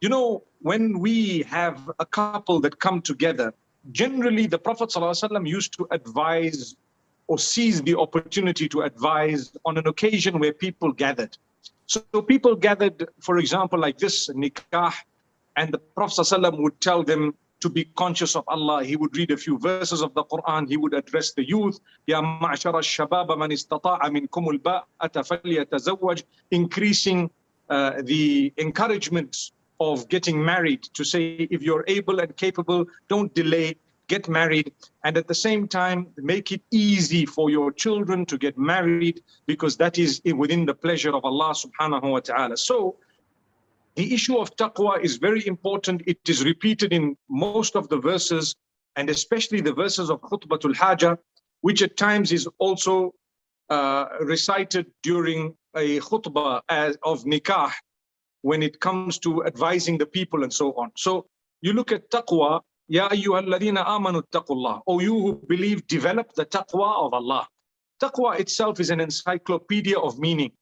You know, when we have a couple that come together, generally the Prophet ﷺ used to advise or seize the opportunity to advise on an occasion where people gathered. So people gathered, for example, like this nikah, and the Prophet ﷺ would tell them to be conscious of Allah. He would read a few verses of the Quran. He would address the youth. Ya ma'ashara al-shababa man istata'a minkum al-ba'ata falyatazawwaj, increasing the encouragement of getting married, to say if you're able and capable, don't delay, get married. And at the same time, make it easy for your children to get married, because that is within the pleasure of Allah subhanahu wa ta'ala. So the issue of taqwa is very important. It is repeated in most of the verses, and especially the verses of khutbatul haja, which at times is also recited during a khutbah of nikah, when it comes to advising the people and so on. So you look at taqwa, ya ayyuhalladhina amanu taqullah, O you who believe, develop the taqwa of Allah. Taqwa itself is an encyclopedia of meaning.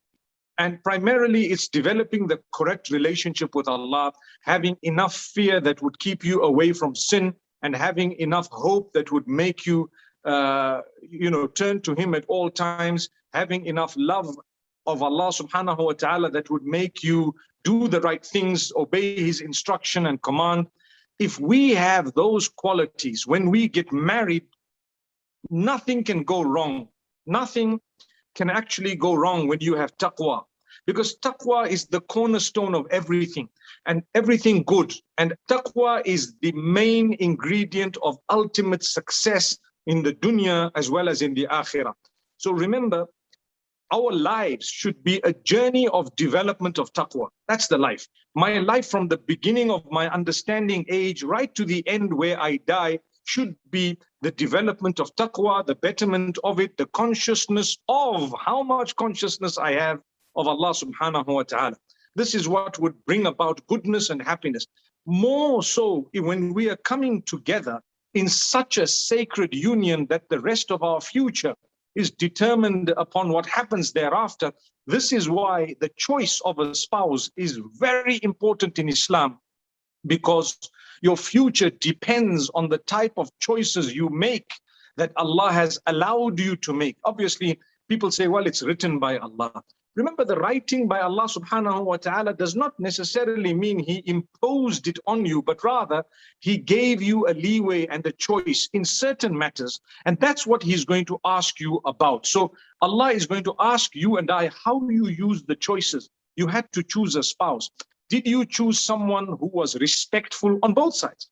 And primarily it's developing the correct relationship with Allah, having enough fear that would keep you away from sin, and having enough hope that would make you, turn to Him at all times, having enough love of Allah subhanahu wa ta'ala that would make you do the right things, obey His instruction and command. If we have those qualities, when we get married, nothing can go wrong. Nothing can actually go wrong when you have taqwa, because taqwa is the cornerstone of everything and everything good. And taqwa is the main ingredient of ultimate success in the dunya as well as in the akhirah. So remember, our lives should be a journey of development of taqwa. That's the life. My life, from the beginning of my understanding age right to the end where I die, should be the development of taqwa, the betterment of it, the consciousness of how much consciousness I have of Allah subhanahu wa ta'ala. This is what would bring about goodness and happiness. More so when we are coming together in such a sacred union that the rest of our future is determined upon what happens thereafter. This is why the choice of a spouse is very important in Islam, because your future depends on the type of choices you make that Allah has allowed you to make. Obviously, people say, well, it's written by Allah. Remember, the writing by Allah subhanahu wa ta'ala does not necessarily mean He imposed it on you, but rather He gave you a leeway and a choice in certain matters. And that's what He's going to ask you about. So Allah is going to ask you and I how you use the choices. You had to choose a spouse. Did you choose someone who was respectful on both sides?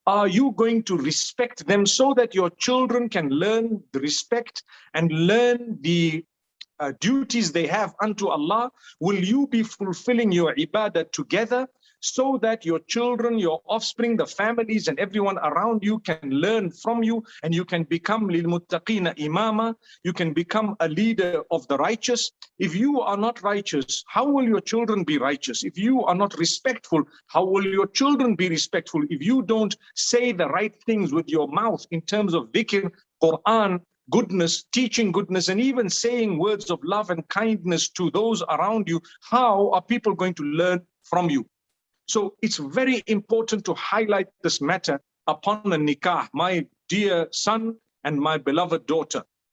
Are you going to respect them so that your children can learn the respect and learn the duties they have unto Allah? Will you be fulfilling your ibadah together so that your children, your offspring, the families and everyone around you can learn from you, and you can become lil muttaqina imama, you can become a leader of the righteous? If you are not righteous, how will your children be righteous? If you are not respectful, how will your children be respectful? If you don't say the right things with your mouth in terms of dhikr, Quran, goodness, teaching goodness, and even saying words of love and kindness to those around you, how are people going to learn from you? So it's very important to highlight this matter upon the nikah, my dear son and my beloved daughter.